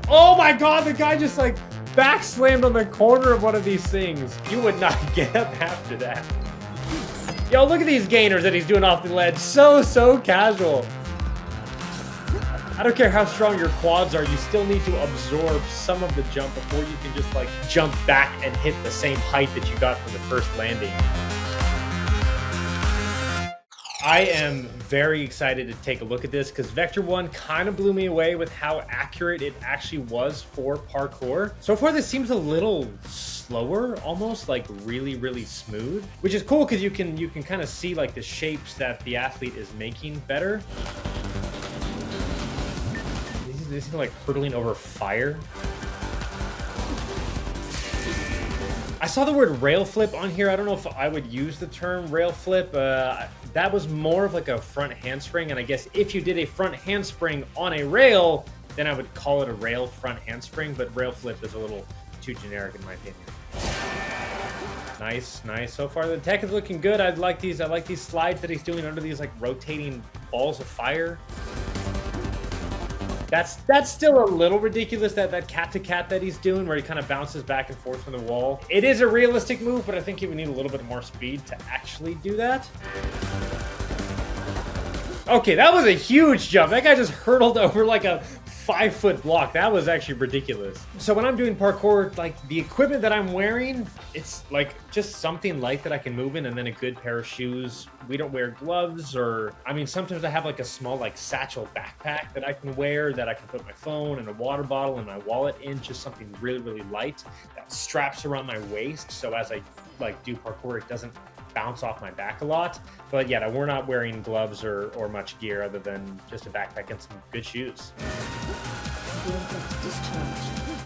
Oh my God, the guy just like back slammed on the corner of one of these things. You would not get up after that. Yo, look at these gainers that he's doing off the ledge. So casual. I don't care how strong your quads are, you still need to absorb some of the jump before you can just like jump back and hit the same height that you got from the first landing. I am very excited to take a look at this because Vector 1 kind of blew me away with how accurate it actually was for parkour. So far, this seems a little slower, almost like really smooth, which is cool because you can kind of see like the shapes that the athlete is making better. This is like hurtling over fire. I saw the word rail flip on here. I don't know if I would use the term rail flip. That was more of like a front handspring. And I guess if you did a front handspring on a rail, then I would call it a rail front handspring. But rail flip is a little too generic in my opinion. Nice. So far the tech is looking good. I like these slides that he's doing under these like rotating balls of fire. That's still a little ridiculous, that cat-to-cat that he's doing, where he kind of bounces back and forth from the wall. It is a realistic move, but I think he would need a little bit more speed to actually do that. Okay, that was a huge jump. That guy just hurtled over like a 5-foot block. That was actually ridiculous. So when I'm doing parkour, like the equipment that I'm wearing, it's like just something light that I can move in and then a good pair of shoes. We don't wear gloves, or I mean, sometimes I have like a small like satchel backpack that I can wear that I can put my phone and a water bottle and my wallet in, just something really light that straps around my waist. So as I like do parkour, it doesn't bounce off my back a lot. But yeah, we're not wearing gloves or much gear other than just a backpack and some good shoes.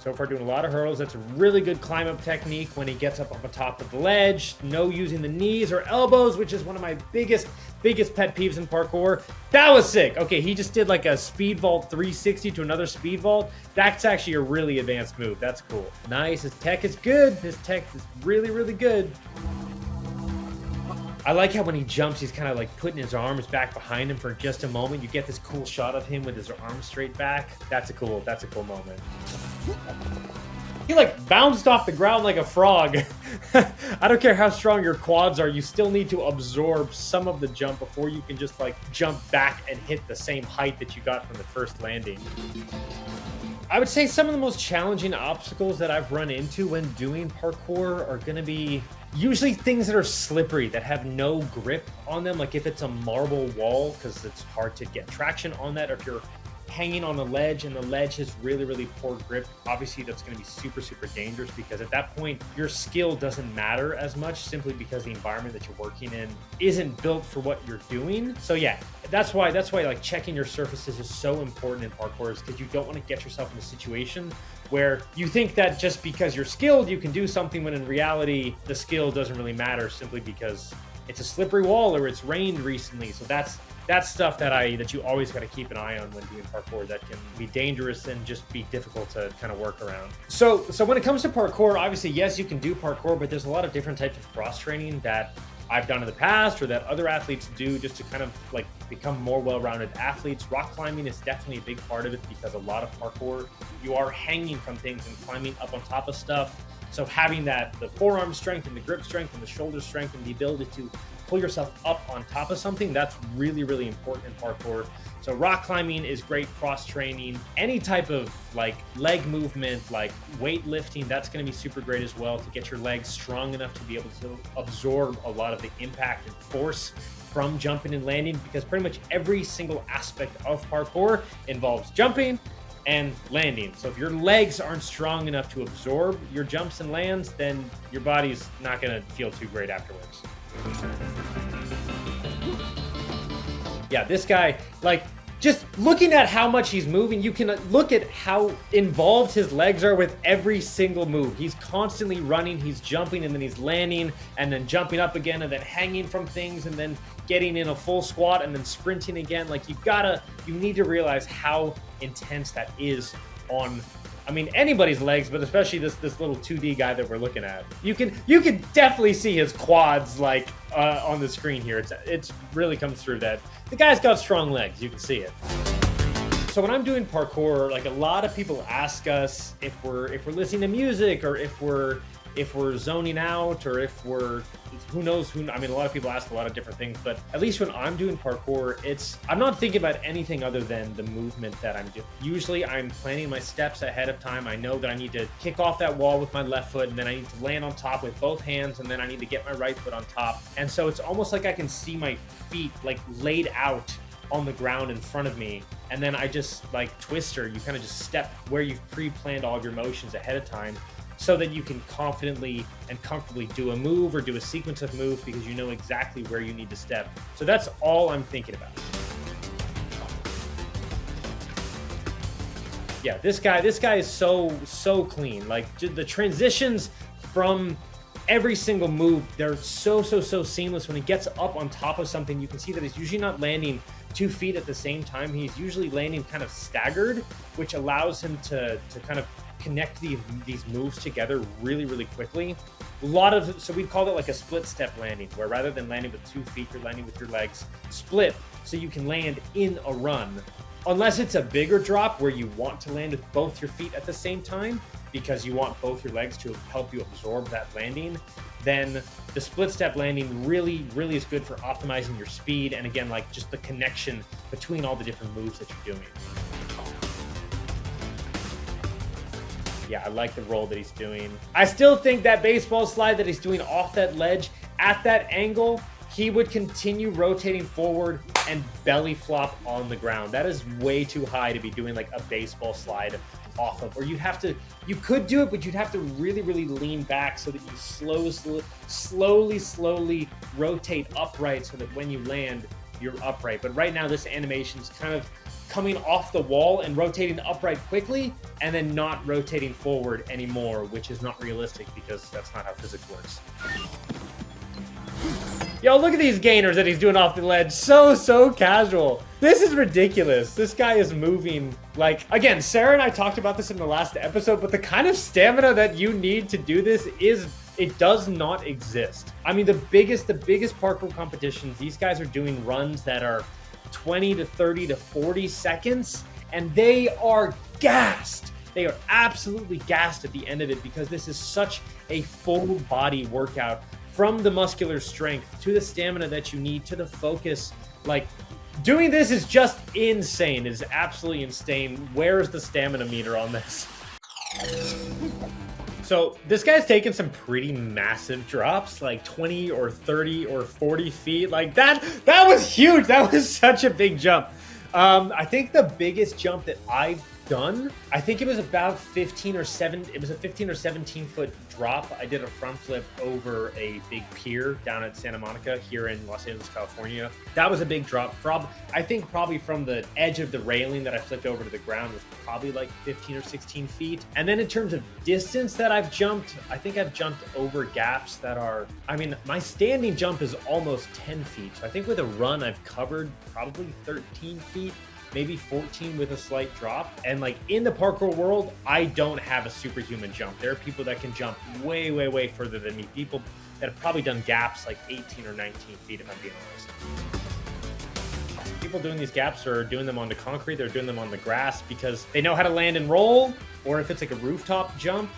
So far doing a lot of hurdles. That's a really good climb up technique when he gets up on the top of the ledge. No using the knees or elbows, which is one of my biggest pet peeves in parkour. That was sick. Okay, he just did like a speed vault 360 to another speed vault. That's actually a really advanced move. That's cool. Nice. His tech is good. His tech is really good. I like how when he jumps, he's kind of like putting his arms back behind him for just a moment. You get this cool shot of him with his arms straight back. That's a cool moment. He like bounced off the ground like a frog. I don't care how strong your quads are, you still need to absorb some of the jump before you can just like jump back and hit the same height that you got from the first landing. I would say some of the most challenging obstacles that I've run into when doing parkour are going to be usually things that are slippery, that have no grip on them. Like if it's a marble wall, because it's hard to get traction on that, or if you're hanging on a ledge and the ledge has really poor grip, obviously that's going to be super dangerous, because at that point your skill doesn't matter as much, simply because the environment that you're working in isn't built for what you're doing. So yeah, that's why like checking your surfaces is so important in parkour, is because you don't want to get yourself in a situation where you think that just because you're skilled you can do something, when in reality the skill doesn't really matter, simply because it's a slippery wall or it's rained recently. So that's stuff that you always got to keep an eye on when doing parkour, that can be dangerous and just be difficult to kind of work around. So when it comes to parkour, obviously, yes, you can do parkour, but there's a lot of different types of cross training that I've done in the past, or that other athletes do, just to kind of like become more well-rounded athletes. Rock climbing is definitely a big part of it, because a lot of parkour, you are hanging from things and climbing up on top of stuff. So having the forearm strength and the grip strength and the shoulder strength and the ability to pull yourself up on top of something, that's really important in parkour. So rock climbing is great cross training. Any type of like leg movement, like weightlifting, that's going to be super great as well, to get your legs strong enough to be able to absorb a lot of the impact and force from jumping and landing, because pretty much every single aspect of parkour involves jumping and landing. So if your legs aren't strong enough to absorb your jumps and lands, then your body's not going to feel too great afterwards. Yeah, this guy, like, just looking at how much he's moving, you can look at how involved his legs are with every single move. He's constantly running, he's jumping, and then he's landing, and then jumping up again, and then hanging from things, and then getting in a full squat, and then sprinting again. Like, you need to realize how intense that is on, I mean, anybody's legs, but especially this little 2D guy that we're looking at. You can definitely see his quads like on the screen here. It's really comes through that the guy's got strong legs. You can see it. So when I'm doing parkour, like a lot of people ask us if we're listening to music, or if we're zoning out, or if we're, who knows who. I mean, a lot of people ask a lot of different things, but at least when I'm doing parkour, I'm not thinking about anything other than the movement that I'm doing. Usually I'm planning my steps ahead of time. I know that I need to kick off that wall with my left foot, and then I need to land on top with both hands, and then I need to get my right foot on top. And so it's almost like I can see my feet like laid out on the ground in front of me, and then I just like twister. You kind of just step where you've pre-planned all of your motions ahead of time, so that you can confidently and comfortably do a move or do a sequence of moves because you know exactly where you need to step. So that's all I'm thinking about. Yeah, this guy is so clean. Like the transitions from every single move, they're so seamless. When he gets up on top of something, you can see that he's usually not landing 2 feet at the same time. He's usually landing kind of staggered, which allows him to kind of connect these moves together really quickly. So we'd call it like a split step landing, where rather than landing with 2 feet, you're landing with your legs split, so you can land in a run. Unless it's a bigger drop where you want to land with both your feet at the same time, because you want both your legs to help you absorb that landing, then the split step landing really is good for optimizing your speed, and again, like just the connection between all the different moves that you're doing. Yeah, I like the roll that he's doing. I still think that baseball slide that he's doing off that ledge at that angle, he would continue rotating forward and belly flop on the ground. That is way too high to be doing like a baseball slide off of. Or you could do it, but you'd have to really lean back so that you slowly rotate upright, so that when you land, you're upright. But right now, this animation is kind of coming off the wall and rotating upright quickly, and then not rotating forward anymore, which is not realistic because that's not how physics works. Yo, look at these gainers that he's doing off the ledge. So casual. This is ridiculous. This guy is moving like, again, Sarah and I talked about this in the last episode, but the kind of stamina that you need to do this it does not exist. I mean, the biggest parkour competitions, these guys are doing runs that are 20 to 30 to 40 seconds, and they are gassed. They are absolutely gassed at the end of it, because this is such a full body workout, from the muscular strength to the stamina that you need to the focus. Like, doing this is just insane. It is absolutely insane. Where is the stamina meter on this? So this guy's taken some pretty massive drops, like 20 or 30 or 40 feet. Like that was huge. That was such a big jump. I think the biggest jump that I've done, I think it was about 15 or 17 foot drop. I did a front flip over a big pier down at Santa Monica here in Los Angeles, California. That was a big drop. I think probably from the edge of the railing that I flipped over to the ground was probably like 15 or 16 feet. And then in terms of distance that I've jumped, I think I've jumped over gaps that are, I mean, my standing jump is almost 10 feet. So I think with a run, I've covered probably 13 feet. Maybe 14 with a slight drop. And like in the parkour world, I don't have a superhuman jump. There are people that can jump way further than me. People that have probably done gaps like 18 or 19 feet, if I'm being honest. People doing these gaps are doing them on the concrete, they're doing them on the grass because they know how to land and roll. Or if it's like a rooftop jump,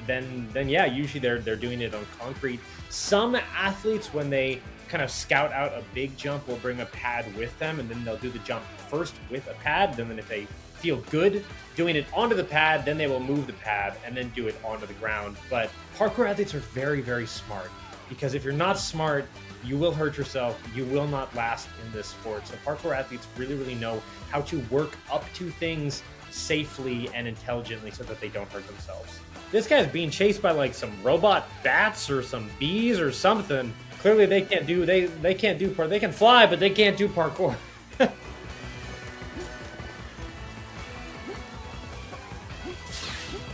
then yeah, usually they're doing it on concrete. Some athletes, when they kind of scout out a big jump, will bring a pad with them, and then they'll do the jump first with a pad. Then if they feel good doing it onto the pad, then they will move the pad and then do it onto the ground. But parkour athletes are very smart, because if you're not smart, you will hurt yourself. You will not last in this sport. So parkour athletes really know how to work up to things safely and intelligently so that they don't hurt themselves. This guy's being chased by like some robot bats or some bees or something. Clearly they can't do parkour. They can fly, but they can't do parkour.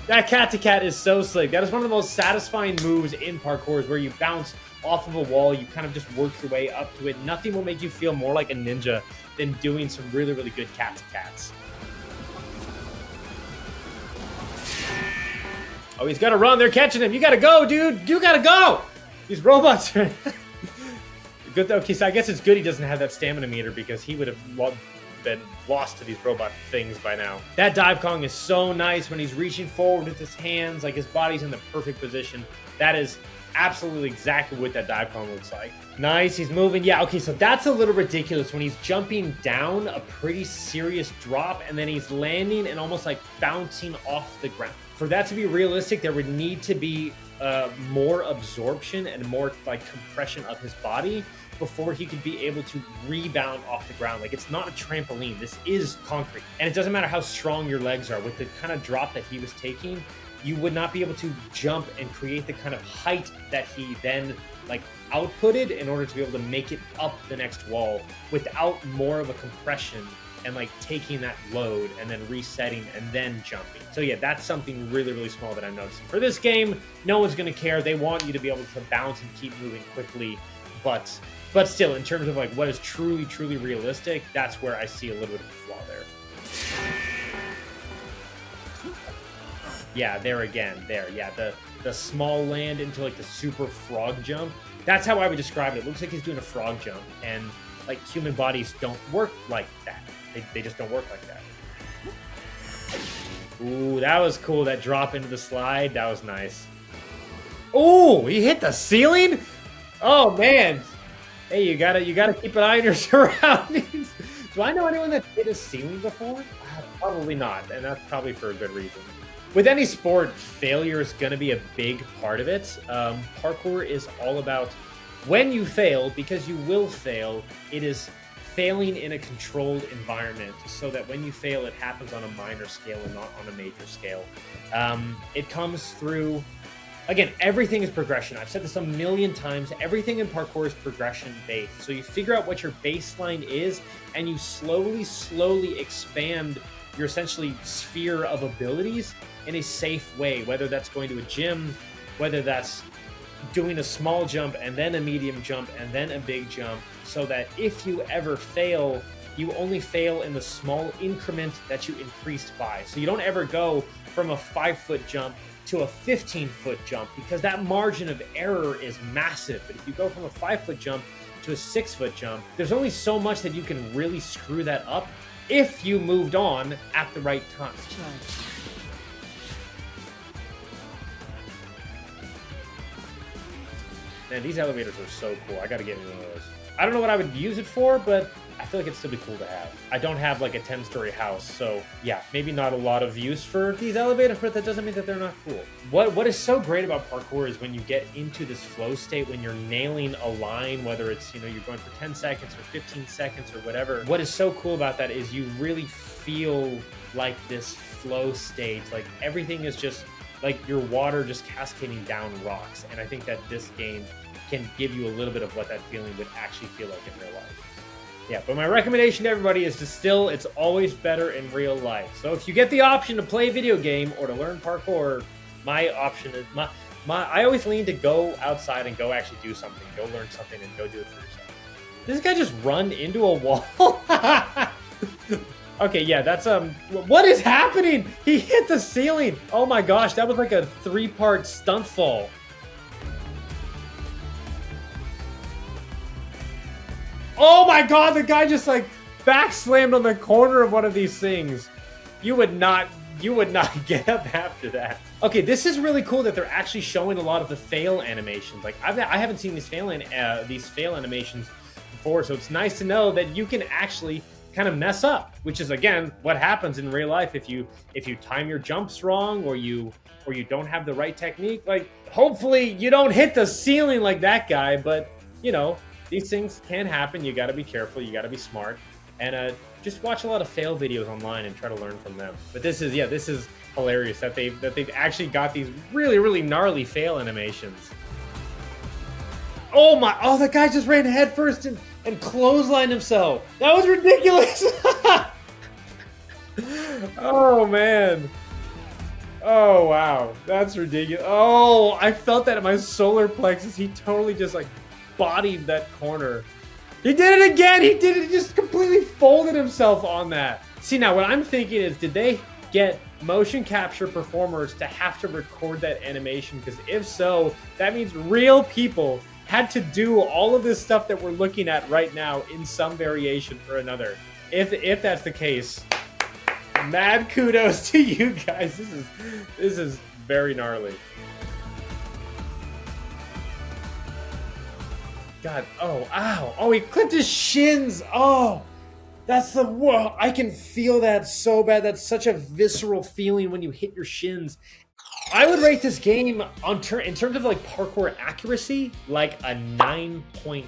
That cat to cat is so slick. That is one of the most satisfying moves in parkour, is where you bounce off of a wall, you kind of just work your way up to it. Nothing will make you feel more like a ninja than doing some really good cat to cats. Oh, he's got to run. They're catching him. You got to go, dude. You got to go. These robots are good. Okay, so I guess it's good he doesn't have that stamina meter, because he would have been lost to these robot things by now. That dive Kong is so nice when he's reaching forward with his hands, like his body's in the perfect position. That is absolutely exactly what that dive Kong looks like. Nice, he's moving. Yeah, okay, so that's a little ridiculous when he's jumping down a pretty serious drop and then he's landing and almost like bouncing off the ground. For that to be realistic, there would need to be more absorption and more like compression of his body before he could be able to rebound off the ground. Like, it's not a trampoline. This is concrete. And it doesn't matter how strong your legs are. With the kind of drop that he was taking, you would not be able to jump and create the kind of height that he then like outputted in order to be able to make it up the next wall without more of a compression and like taking that load and then resetting and then jumping. So yeah, that's something really, really small that I'm noticing. For this game, no one's going to care. They want you to be able to bounce and keep moving quickly. But still, in terms of like what is truly, truly realistic, that's where I see a little bit of a flaw there. Yeah, there again, there. Yeah, the small land into like the super frog jump. That's how I would describe it. It looks like he's doing a frog jump, and like human bodies don't work like that. They just don't work like that. Ooh, that was cool. That drop into the slide, that was nice. Oh, he hit the ceiling? Oh man. Hey, you gotta keep an eye on your surroundings. Do I know anyone that hit a ceiling before? Probably not, and that's probably for a good reason. With any sport, failure is going to be a big part of it. Parkour is all about when you fail, because you will fail, it is failing in a controlled environment so that when you fail, it happens on a minor scale and not on a major scale. It comes through, again, everything is progression. I've said this a million times. Everything in parkour is progression-based. So you figure out what your baseline is, and you slowly expand your essentially sphere of abilities in a safe way, whether that's going to a gym, whether that's doing a small jump and then a medium jump and then a big jump, so that if you ever fail, you only fail in the small increment that you increased by. So you don't ever go from a 5-foot jump to a 15-foot jump, because that margin of error is massive. But if you go from a 5-foot jump to a 6-foot jump, there's only so much that you can really screw that up if you moved on at the right time. Man, these elevators are so cool. I gotta get one of those. I don't know what I would use it for, but I feel like it'd still be cool to have. I don't have like a 10-story house, so yeah, maybe not a lot of use for these elevators, but that doesn't mean that they're not cool. What is so great about parkour is when you get into this flow state, when you're nailing a line, whether it's, you know, you're going for 10 seconds or 15 seconds or whatever. What is so cool about that is you really feel like this flow state, like everything is just like your water just cascading down rocks. And I think that this game can give you a little bit of what that feeling would actually feel like in real life. Yeah, but my recommendation to everybody is to still, it's always better in real life. So if you get the option to play a video game or to learn parkour, my option is, I always lean to go outside and go actually do something, go learn something and go do it for yourself. Did this guy just run into a wall? Okay, yeah, that's, what is happening? He hit the ceiling. Oh my gosh, that was like a 3-part stunt fall. Oh my god, the guy just like back slammed on the corner of one of these things. You would not get up after that. Okay, this is really cool that they're actually showing a lot of the fail animations. Like I haven't seen these fail animations before, so it's nice to know that you can actually kind of mess up, which is again what happens in real life if you time your jumps wrong or you don't have the right technique. Like hopefully you don't hit the ceiling like that guy, but you know, these things can happen. You got to be careful. You got to be smart, and just watch a lot of fail videos online and try to learn from them. But this is hilarious that they've actually got these really, really gnarly fail animations. Oh my! Oh, that guy just ran headfirst and clotheslined himself. That was ridiculous. Oh man. Oh wow, that's ridiculous. Oh, I felt that in my solar plexus. He totally just like bodied that corner. He did it again. He did it. He just completely folded himself on that. See, now what I'm thinking is, did they get motion capture performers to have to record that animation? Because if so, that means real people had to do all of this stuff that we're looking at right now in some variation or another. if that's the case, mad kudos to you guys. This is very gnarly. God, oh, ow. Oh, he clipped his shins. Oh, that's the, whoa. I can feel that so bad. That's such a visceral feeling when you hit your shins. I would rate this game in terms of like parkour accuracy, like a 9.5.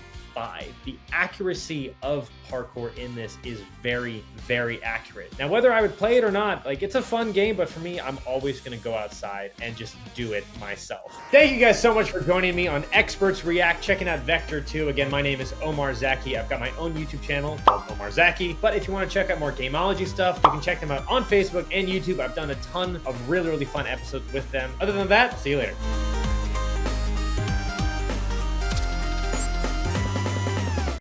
The accuracy of parkour in this is very, very accurate. Now, whether I would play it or not, like, it's a fun game, but for me, I'm always going to go outside and just do it myself. Thank you guys so much for joining me on Experts React, checking out Vector 2. Again, my name is Omar Zaki. I've got my own YouTube channel called Omar Zaki, but if you want to check out more Gamology stuff, you can check them out on Facebook and YouTube. I've done a ton of really, really fun episodes with them. Other than that, see you later.